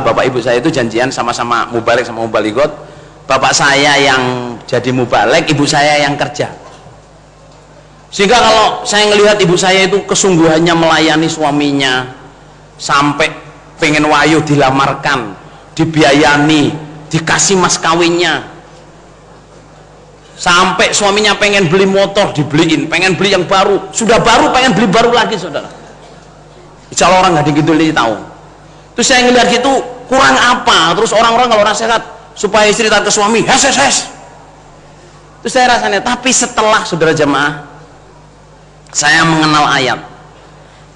bapak ibu saya itu janjian sama-sama mubalig sama mubaligot. Bapak saya yang jadi mubalig, ibu saya yang kerja. Sehingga kalau saya ngelihat ibu saya itu kesungguhannya melayani suaminya, sampai pengen wayu dilamarkan, dibiayani, dikasih mas kawinnya, sampai suaminya pengen beli motor dibeliin, pengen beli yang baru, sudah baru pengen beli baru lagi, saudara. Insya Allah orang nggak gitu tahu. Terus saya ngelihat gitu, kurang apa? Terus orang-orang kalau nasihat supaya istri taat ke suami, hes. Terus saya rasanya, tapi setelah saudara jemaah, saya mengenal ayat,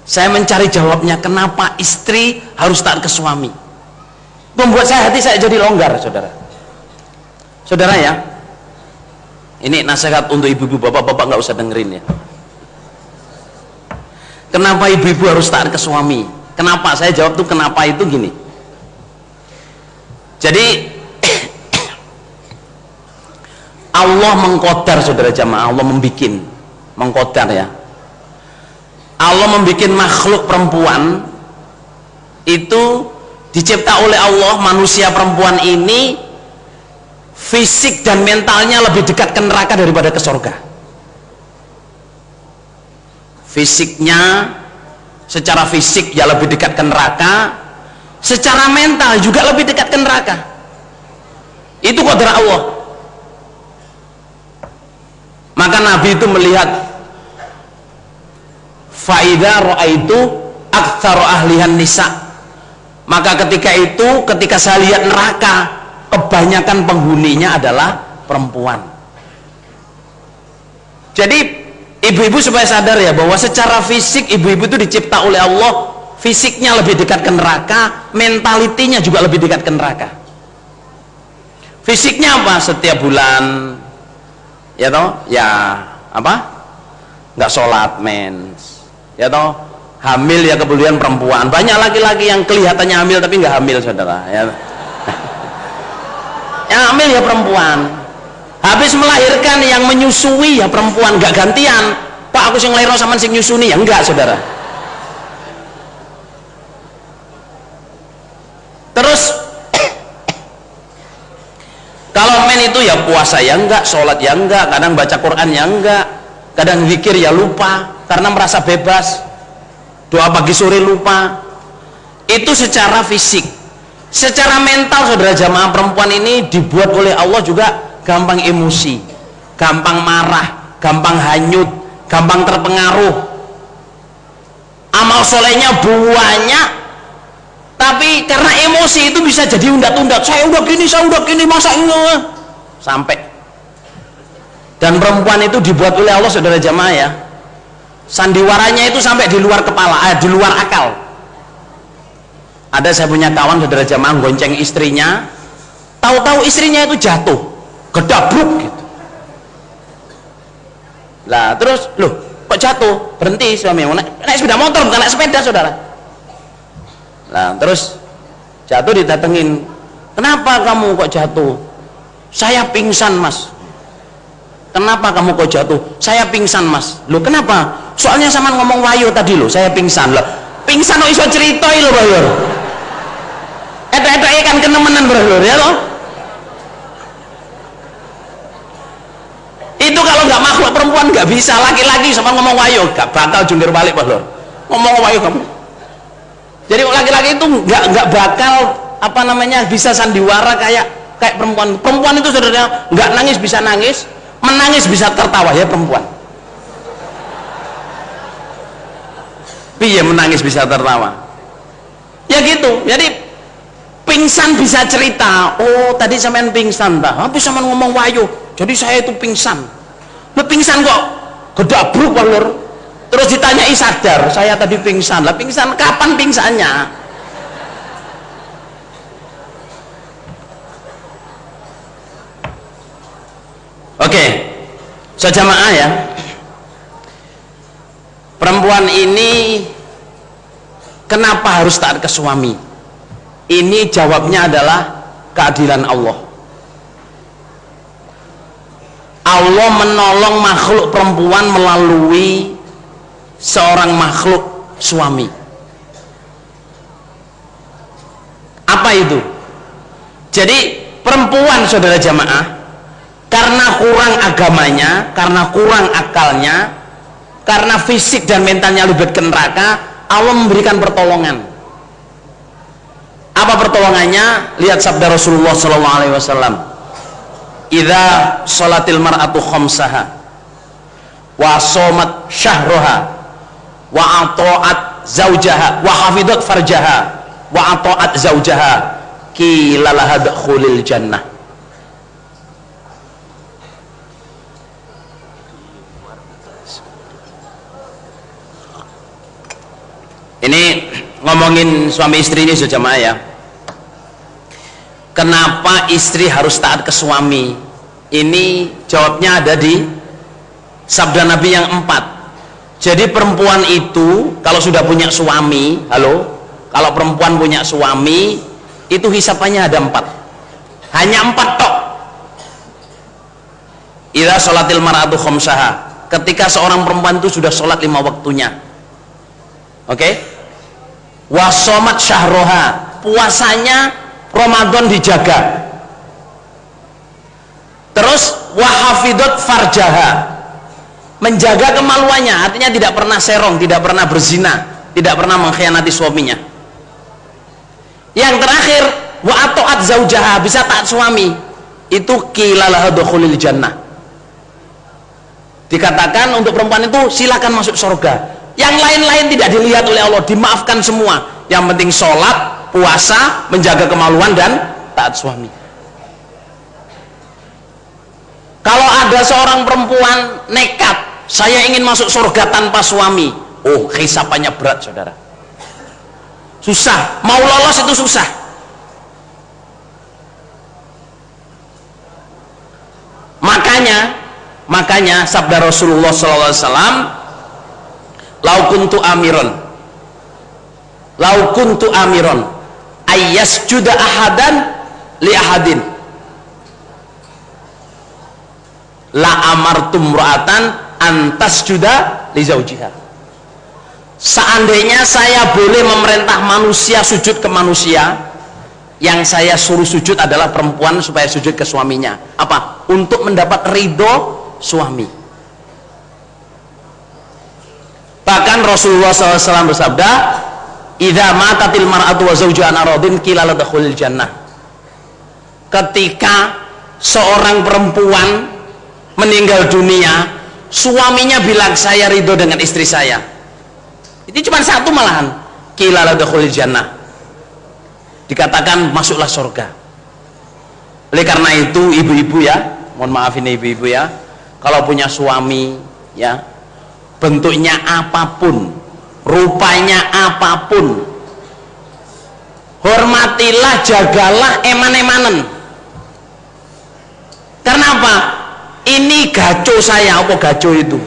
saya mencari jawabnya, kenapa istri harus taat ke suami, membuat hati saya jadi longgar, saudara. Saudara ya, ini nasihat untuk ibu-ibu, bapak-bapak nggak usah dengerin ya. Kenapa ibu-ibu harus taat ke suami? Kenapa? Saya jawab tuh kenapa itu gini. Jadi Allah mengkodar, saudara jamaah, Allah mengkodar ya. Allah membuat makhluk perempuan itu dicipta oleh Allah. Manusia perempuan ini fisik dan mentalnya lebih dekat ke neraka daripada ke surga. Fisiknya, secara fisik ya lebih dekat ke neraka, secara mental juga lebih dekat ke neraka. Itu qadar Allah. Maka Nabi itu melihat, faida ra'aitu aktsaru ahlihan nisa, maka ketika saya lihat neraka, kebanyakan penghuninya adalah perempuan. Jadi ibu-ibu supaya sadar ya, bahwa secara fisik ibu-ibu itu dicipta oleh Allah, fisiknya lebih dekat ke neraka, mentalitinya juga lebih dekat ke neraka. Fisiknya apa? Setiap bulan ya toh, ya apa? Nggak sholat mens, ya toh, hamil ya kemudian perempuan. Banyak laki-laki yang kelihatannya hamil tapi nggak hamil, saudara ya. Yang hamil ya perempuan. Habis melahirkan yang menyusui ya perempuan, nggak gantian. Pak, aku sing ngelahirno sampean sing nyusuni, ya enggak, saudara. Terus kalau men itu ya puasa ya enggak, sholat ya enggak, kadang baca Quran ya enggak, kadang zikir ya lupa karena merasa bebas, doa pagi sore lupa. Itu secara fisik. Secara mental, saudara jamaah, perempuan ini dibuat oleh Allah juga gampang emosi, gampang marah, gampang hanyut, gampang terpengaruh. Amal solehnya banyak, tapi karena emosi itu bisa jadi undat-undat. Saya udah gini, masa ini sampai. Dan perempuan itu dibuat oleh Allah, saudara jamaah ya, sandiwaranya itu sampai di luar kepala, di luar akal. Ada saya punya kawan, saudara jamaah, gonceng istrinya, tahu-tahu istrinya itu jatuh, gedabruk gitu. Lah terus, loh kok jatuh? Berhenti suami, naik sepeda motor bukan naik sepeda, saudara. Nah terus jatuh, didatengin, kenapa kamu kok jatuh? Saya pingsan, mas. Kenapa kamu kok jatuh? Saya pingsan, mas. Loh kenapa? Soalnya sama ngomong wayo tadi, loh saya pingsan. Loh pingsan kok iso ceritoi loh, bayar. Eta-eta kan kenemenan, bro, ya loh. Itu kalau nggak makhluk perempuan nggak bisa. Laki-laki sama ngomong wayo nggak bakal jungkir balik, bro. Ngomong wayo kamu. Jadi laki-laki itu nggak bakal apa namanya bisa sandiwara kayak perempuan. Perempuan itu saudara nggak nangis bisa nangis, menangis bisa tertawa ya perempuan. Iya, menangis bisa tertawa. Ya gitu. Jadi pingsan bisa cerita. Oh tadi sampean pingsan, dah. Habis sampean ngomong wayo. Jadi saya itu pingsan. Lo pingsan kok gedabruk, lur. Terus ditanyai sadar, saya tadi pingsan. Lah pingsan kapan pingsannya? Oke, sejamaah ya. Perempuan ini kenapa harus taat ke suami? Ini jawabnya adalah keadilan Allah. Allah menolong makhluk perempuan melalui seorang makhluk suami. Apa apa itu? Jadi perempuan saudara jamaah, karena kurang agamanya, karena kurang akalnya, karena fisik dan mentalnya lebih ke neraka, Allah memberikan pertolongan. Apa pertolongannya? Lihat sabda Rasulullah SAW, idza sholatil mar'atu khamsaha wa shamat syahraha wa ata'at zaujaha wa hafidhat farjaha wa ata'at zaujaha qila laha dukhulil jannah. Ini ngomongin suami istri ini sudah jamaah ya. Kenapa istri harus taat ke suami? Ini jawabnya ada di sabda Nabi yang 4. Jadi perempuan itu kalau sudah punya suami, kalau perempuan punya suami itu hisapannya ada 4. Hanya 4 tok. Idza sholatil mar'atu khamsaha, ketika seorang perempuan itu sudah sholat 5 waktunya. Oke? Wa shamat syahroha, puasanya Ramadan dijaga. Terus wa hafidhat farjaha, menjaga kemaluannya, artinya tidak pernah serong, tidak pernah berzina, tidak pernah mengkhianati suaminya. Yang terakhir wa ata'at zaujaha, bisa taat suami, itu qila laha dukhulil jannah. Dikatakan untuk perempuan itu silakan masuk surga. Yang lain-lain tidak dilihat oleh Allah, dimaafkan semua. Yang penting sholat, puasa, menjaga kemaluan dan taat suami. Kalau ada seorang perempuan nekat, saya ingin masuk surga tanpa suami, oh hisapannya berat saudara, susah, mau lolos itu susah. Makanya sabda Rasulullah SAW, lau kuntu amiron ayyasjuda ahadan li ahadin la amartum ra'atan antas juda li zaujiha. Seandainya saya boleh memerintah manusia sujud ke manusia, yang saya suruh sujud adalah perempuan supaya sujud ke suaminya. Apa? Untuk mendapat ridho suami. Bahkan Rasulullah SAW bersabda, idza matatil mar'atu wa zawjuha aradin qila la dukhulil jannah. Ketika seorang perempuan meninggal dunia, suaminya bilang saya ridho dengan istri saya, itu cuma satu malahan, qila la dukhulil jannah, dikatakan masuklah surga. Oleh karena itu ibu-ibu ya, mohon maaf ini ibu-ibu ya, kalau punya suami ya, bentuknya apapun, rupanya apapun, hormatilah, jagalah, eman-emanen. Karena apa? Ini gaco saya. Apa gaco itu?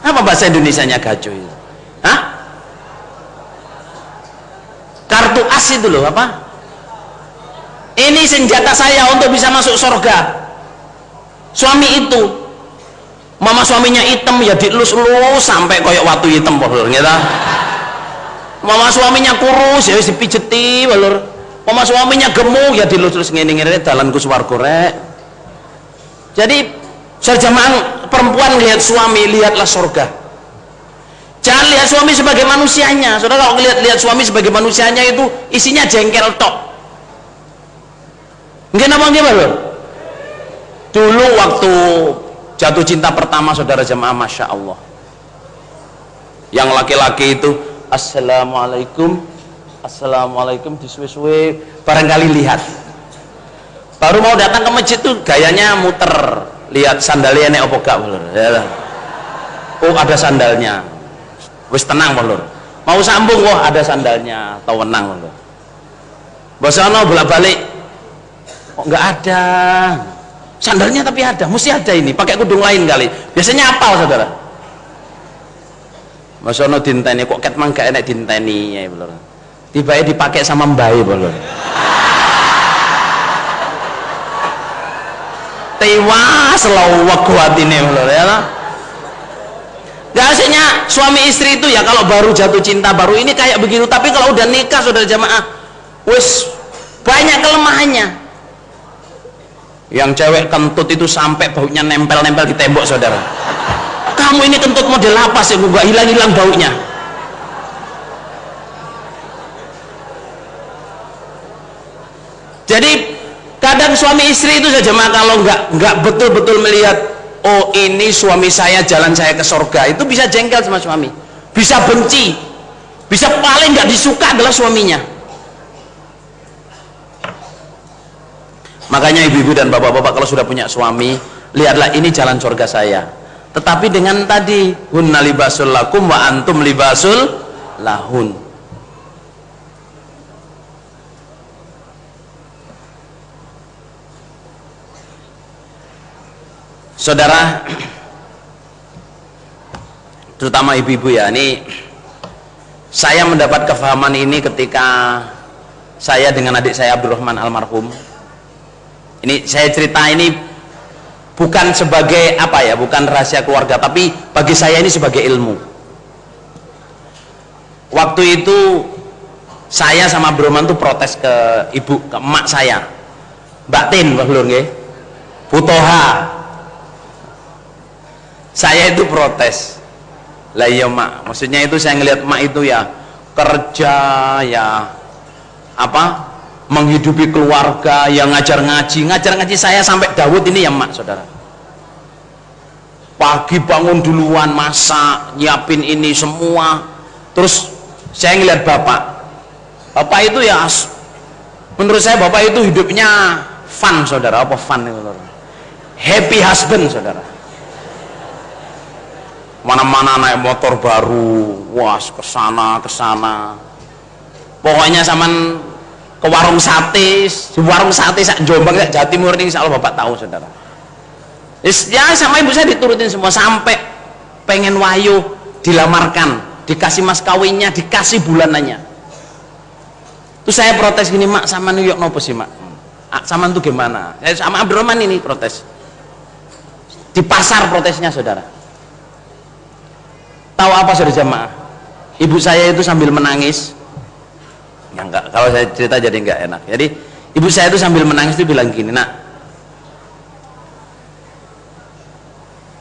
Apa bahasa Indonesianya gaco itu? Hah? Kartu as itu loh, apa? Ini senjata saya untuk bisa masuk surga. Suami itu, mama suaminya hitam ya dielus-elus sampai koyok watu hitam bolor gitu. Mama suaminya kurus ya dipijeti bolor. Mama suaminya gemuk ya dilus-elus ngene-ngene dalanku swarga rek. Jadi sejamaah perempuan lihat suami, lihatlah surga. Jangan lihat suami sebagai manusianya. Saudara, kalau lihat suami sebagai manusianya itu isinya jengkel tok. Mungkin apa nggih, Bro? Dulu waktu jatuh cinta pertama saudara jamaah, masya Allah, yang laki-laki itu assalamualaikum disuwe-suwe, barangkali lihat, baru mau datang ke masjid tuh gayanya muter, lihat sandalnya nek opo gak bolor, oh ada sandalnya, wis tenang bolor, mau sambung wah ada sandalnya, tau menang bolor, bosono bolak-balik kok nggak ada sandalnya, tapi ada, mesti ada, ini pakai kudung lain kali, biasanya apal saudara. Masono dinteni kok ket mang gak enek dinteni ya bolor, tiba-tiba dipakai sama mbae bolor, tewas lawak kuatine bolor ya. Gak aslinya suami istri itu ya kalau baru jatuh cinta baru ini kayak begitu, tapi kalau udah nikah saudara jamaah, wis banyak kelemahannya. Yang cewek kentut itu sampai baunya nempel-nempel di tembok, saudara. Kamu ini kentut model apa sih, nggak hilang-hilang baunya? Jadi kadang suami istri itu saja mah kalau nggak betul-betul melihat, oh ini suami saya, jalan saya ke surga, itu bisa jengkel sama suami, bisa benci, bisa paling nggak disuka adalah suaminya. Makanya ibu-ibu dan bapak-bapak kalau sudah punya suami, lihatlah ini jalan surga saya. Tetapi dengan tadi, hunna libasul lakum wa antum libasul lahun. Saudara, terutama ibu-ibu ya, ini saya mendapat kefahaman ini ketika saya dengan adik saya Abdurrahman almarhum. Ini saya cerita ini bukan sebagai apa ya, bukan rahasia keluarga, tapi bagi saya ini sebagai ilmu. Waktu itu saya sama Abdurrahman tuh protes ke ibu, ke emak saya, Mbak Tin, Mbak Lur nggih, Putoha. Saya itu protes. Lah iya mak, maksudnya itu saya ngelihat mak itu ya kerja, ya apa, menghidupi keluarga, yang ngajar ngaji saya sampai Daud ini ya mak, saudara. Pagi bangun duluan, masak, nyiapin ini semua. Terus saya ngelihat bapak itu ya, menurut saya bapak itu hidupnya fun, saudara. Apa fun itu, saudara? Happy husband, saudara. Mana-mana naik motor baru, wah kesana pokoknya zaman ke warung sate sak Jombang, sak Jawa Timur ini insya Allah bapak tahu, saudara. Ya sama ibu saya diturutin semua, sampai pengen wayu dilamarkan, dikasih mas kawinnya, dikasih bulanannya. Terus saya protes gini, mak sama New York nopo sih mak, sama itu gimana? Saya sama Abdurrahman ini protes di pasar, protesnya, saudara. Tahu apa, saudara jamaah? Ibu saya itu sambil menangis. Ya enggak, kalau saya cerita jadi enggak enak. Jadi ibu saya itu sambil menangis itu bilang gini, nak,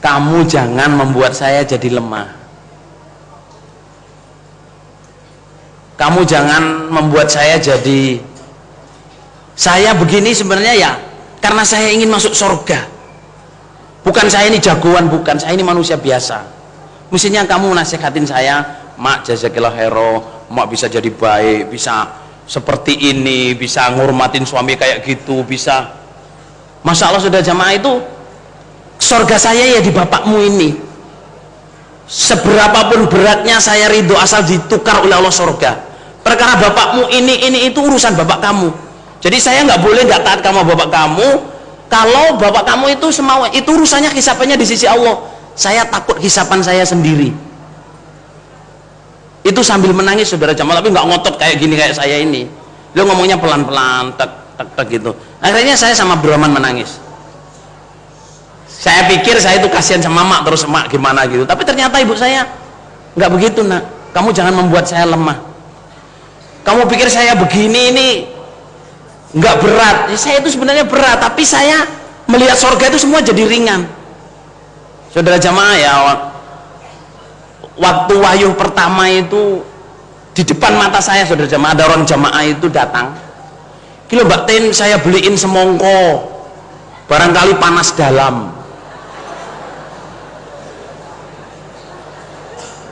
kamu jangan membuat saya jadi lemah. Kamu jangan membuat saya jadi, saya begini sebenarnya ya karena saya ingin masuk surga. Bukan saya ini jagoan, bukan, saya ini manusia biasa. Mestinya kamu nasihatin saya, mak jazakillah khairan, mak bisa jadi baik, bisa seperti ini, bisa ngurmatin suami kayak gitu, bisa. Masya Allah, sudah jamaah, itu surga saya ya di bapakmu ini. Seberapapun beratnya saya ridho asal ditukar oleh Allah surga. Perkara bapakmu ini itu urusan bapak kamu. Jadi saya nggak boleh nggak taat sama bapak kamu. Kalau bapak kamu itu semau, itu urusannya hisapannya di sisi Allah. Saya takut hisapan saya sendiri. Itu sambil menangis, saudara jamaah, tapi nggak ngotot kayak gini kayak saya ini. Dia ngomongnya pelan-pelan, tek gitu. Akhirnya saya sama Abdurrahman menangis. Saya pikir saya itu kasihan sama mak, terus mak gimana gitu. Tapi ternyata ibu saya nggak begitu, nak. Kamu jangan membuat saya lemah. Kamu pikir saya begini ini nggak berat? Ya, saya itu sebenarnya berat, tapi saya melihat surga itu semua jadi ringan. Saudara jamaah ya, waktu wahyu pertama itu di depan mata saya, saudara jamaah, ada orang jamaah itu datang. Kilo Mbak Tin, saya beliin semongko, barangkali panas dalam.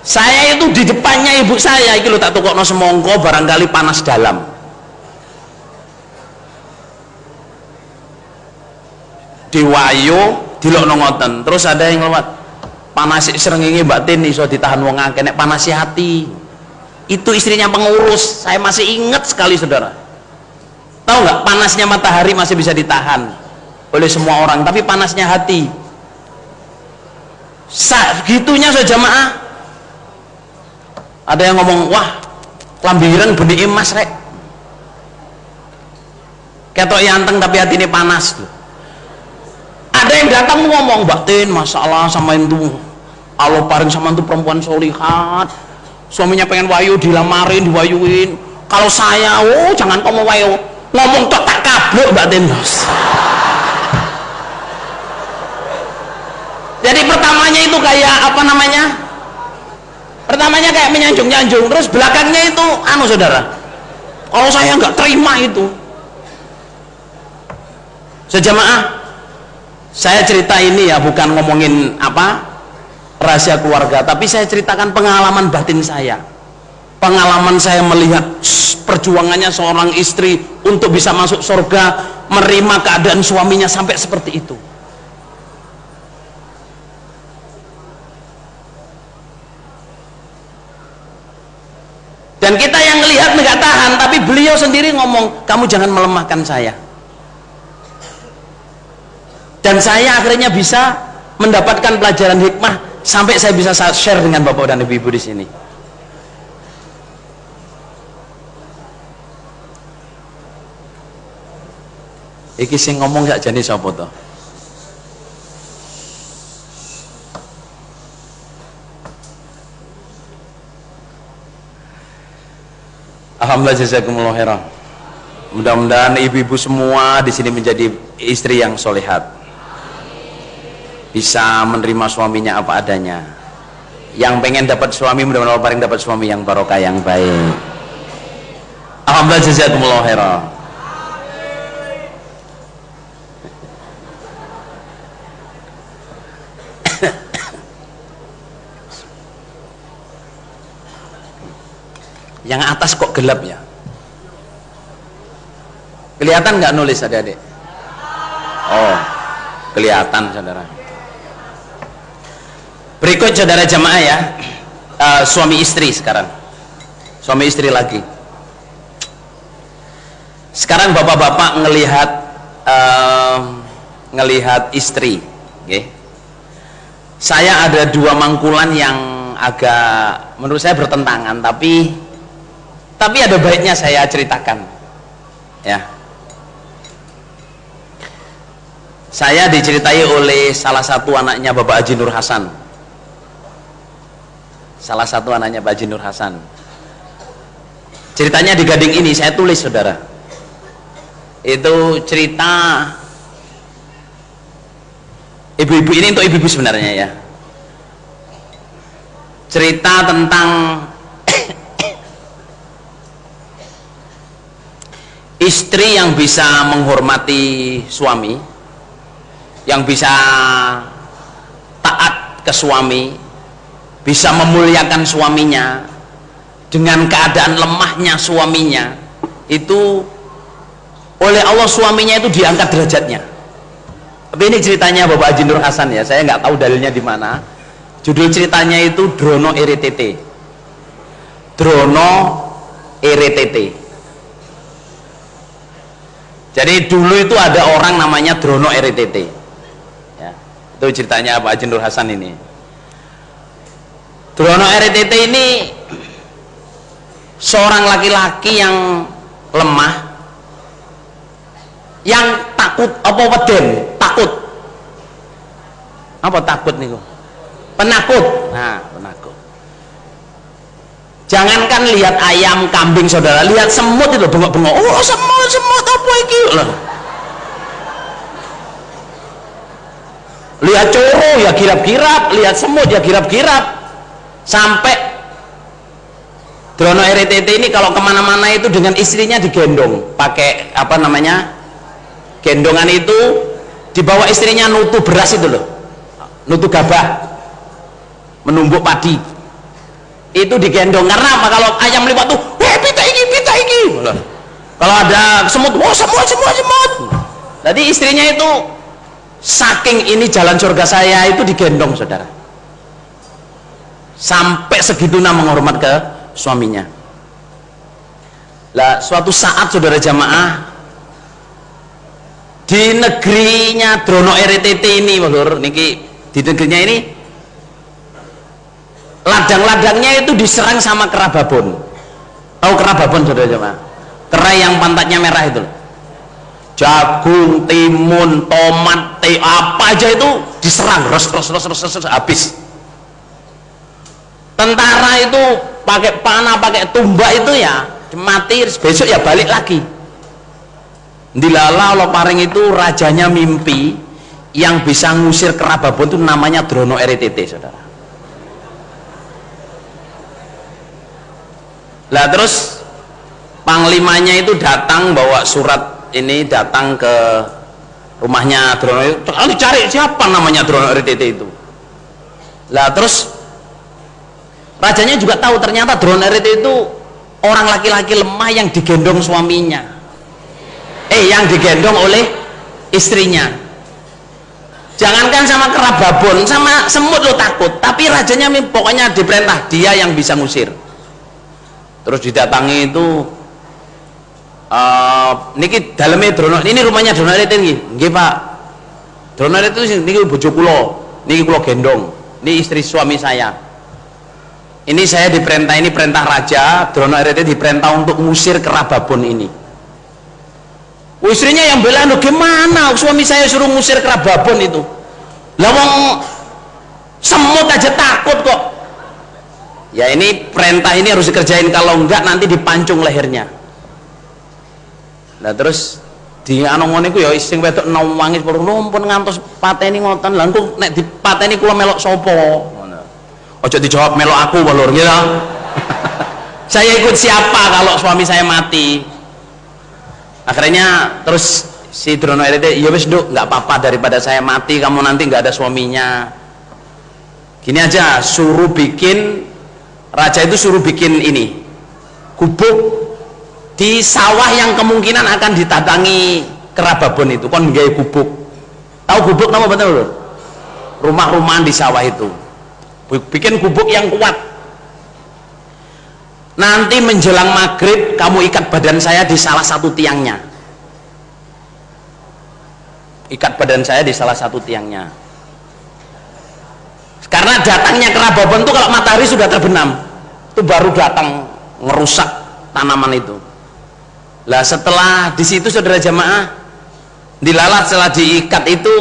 Saya itu di depannya ibu saya, kilo tak tukokno semongko, barangkali panas dalam. Di wahyu dilokno ngoten, terus ada yang lewat, panasi srengenge Mbak Tin iso ditahan wong akeh, nek panasi hati. Itu istrinya pengurus, saya masih ingat sekali, saudara. Tahu nggak, panasnya matahari masih bisa ditahan oleh semua orang, tapi panasnya hati, segitunya saja jamaah. Ada yang ngomong, wah lambiran benih emas rek, ketok yanteng tapi hati ini panas tuh. Ada yang datang ngomong, Mbak Tin, masalah sama itu Allah paring sama itu perempuan solihat, suaminya pengen wayu, dilamarin, diwayuin, Kalau saya, jangan kamu wae ngomong tok tak kablok Mbak Tendos. Jadi pertamanya itu kayak apa namanya? Pertamanya kayak menyanjung-nyanjung, terus belakangnya itu saudara. Kalau saya nggak terima itu. Sejamaah, saya cerita ini ya bukan ngomongin rahasia keluarga, tapi saya ceritakan pengalaman batin saya. Pengalaman saya melihat perjuangannya seorang istri untuk bisa masuk surga, menerima keadaan suaminya sampai seperti itu. Dan kita yang melihat nggak tahan, tapi beliau sendiri ngomong, kamu jangan melemahkan saya. Dan saya akhirnya bisa mendapatkan pelajaran hikmah sampai saya bisa share dengan bapak dan ibu-ibu di sini. Iki sing ngomong gak jane sapa to? Alhamdulillah, jazakumullah khairan. Mudah-mudahan ibu-ibu semua di sini menjadi istri yang solehat, bisa menerima suaminya apa adanya. Yang pengen dapat suami, mudah-mudahan paling dapat suami yang barokah, yang baik. Alhamdulillah, jazakumullah khairan. Yang atas kok gelap ya? Kelihatan nggak nulis adik-adik? Oh, kelihatan saudara. Berikut saudara jamaah ya, suami istri sekarang, suami istri lagi. Sekarang bapak-bapak ngelihat istri, okay? Saya ada dua mangkulan yang agak menurut saya bertentangan, tapi ada baiknya saya ceritakan ya. Saya diceritai oleh salah satu anaknya Bapak Haji Nur Hasan, salah satu anaknya Pak Haji Nur Hasan. Ceritanya di Gading ini saya tulis saudara, itu cerita ibu-ibu ini, untuk ibu-ibu sebenarnya ya, cerita tentang istri yang bisa menghormati suami, yang bisa taat ke suami, bisa memuliakan suaminya dengan keadaan lemahnya suaminya, itu oleh Allah suaminya itu diangkat derajatnya. Tapi ini ceritanya Bapak Haji Nur Hasan ya, saya nggak tahu dalilnya di mana. Judul ceritanya itu Drono Eretete. Drono Eretete. Jadi dulu itu ada orang namanya Drono Eretete ya, itu ceritanya Pak Haji Nur Hasan ini. Drono Eretete ini seorang laki-laki yang lemah, yang takut takut apa takut nih, penakut. Nah, penakut. Jangankan lihat ayam, kambing saudara, lihat semut itu bengok-bengok. Oh, semut apa iki? Lihat coro ya girap-girap, lihat semut ya girap-girap. Sampai Drono Eretete ini kalau kemana-mana itu dengan istrinya digendong, pakai apa namanya, gendongan itu dibawa istrinya nutu beras itu loh, nutu gabah, menumbuk padi, itu digendong. Karena apa? Kalau ayam lewat tuh, pita iki. Kalau ada semut, semut. Jadi istrinya itu saking ini jalan surga saya itu digendong saudara, sampai segitunya menghormat ke suaminya. Lah suatu saat saudara jamaah, di negerinya Drono Eretete ini, niki di negerinya ini ladang-ladangnya itu diserang sama kera babon. Tahu kera babon saudara jemaah? Kera yang pantatnya merah itu, jagung, timun, tomat, apa aja itu diserang, ros, habis. Tentara itu pakai panah, pakai tumbak itu ya mati besok ya balik lagi. Dilala Allah paring itu rajanya mimpi yang bisa ngusir Kerababon itu namanya Drono RTT, saudara. Lah terus panglimanya itu datang bawa surat ini, datang ke rumahnya Drono itu, cari siapa namanya Drono RTT itu. Lah terus rajanya juga tahu ternyata Drono RTT itu orang laki-laki lemah yang digendong suaminya, yang digendong oleh istrinya. Jangankan sama Kerababon, sama semut lo takut, tapi rajanya pokoknya diperintah dia yang bisa ngusir. Terus didatangi itu niki dalamnya Drono, ini rumahnya Drono RTT nggih Pak. Drono RTT itu niki bojo kula, niki kula gendong, ini istri suami saya. Ini saya diperintah, ini perintah raja. Drono RTT diperintah untuk ngusir Kerababon ini. Istrinya yang bela, gimana suami saya suruh ngusir Kerababon itu, lah wong semut aja takut kok. Ya ini perintah ini harus dikerjain, kalau enggak nanti dipancung lehernya. Nah terus di anong iku ya sing wedok nawangi pun ngantos pateni ngoten. Lah engko nek dipateni kula melok sapa ngono. Aja dijawab melok aku walur nggih ta. Saya ikut siapa kalau suami saya mati. Akhirnya terus si Drono RTT, ya wis Nduk, nggak apa-apa, daripada saya mati kamu nanti nggak ada suaminya. Gini aja, suruh bikin, raja itu suruh bikin ini gubuk di sawah yang kemungkinan akan didatangi Kerababon itu, kon nggawe gubuk. Tahu gubuk nama betul lho? Rumah-rumahan di sawah itu. Bikin gubuk yang kuat. Nanti menjelang maghrib kamu ikat badan saya di salah satu tiangnya. Ikat badan saya di salah satu tiangnya. Karena datangnya Kerababon itu kalau matahari sudah terbenam, itu baru datang ngerusak tanaman itu. Lah setelah di situ saudara jamaah, dilalat setelah diikat itu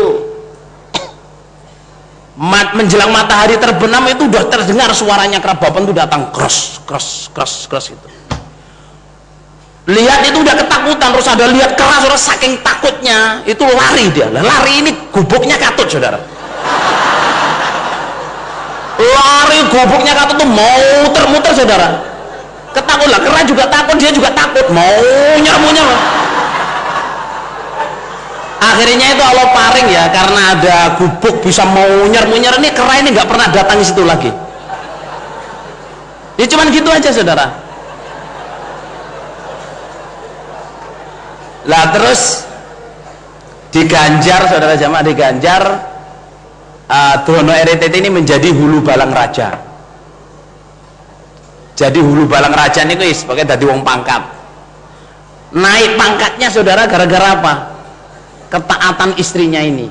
menjelang matahari terbenam itu udah terdengar suaranya Kerababon itu datang kros itu. Lihat itu udah ketakutan, terus ada lihat keras, saking takutnya itu lari dia. Lari ini gubuknya katut saudara. Lari gubuknya katut tuh mau muter-muter saudara. Ketakut lah, kera juga takut, dia juga takut, mau nyermunya. Akhirnya itu Allah paring ya, karena ada gubuk bisa mau munyer ini, kera ini nggak pernah datang di situ lagi. Ya cuman gitu aja saudara. Lah terus diganjar saudara jamaah, diganjar Drono RTT ini menjadi hulu balang raja. Jadi hulu balang raja ini guys, pakai dadi wong pangkat. Naik pangkatnya saudara gara-gara apa? Ketaatan istrinya ini.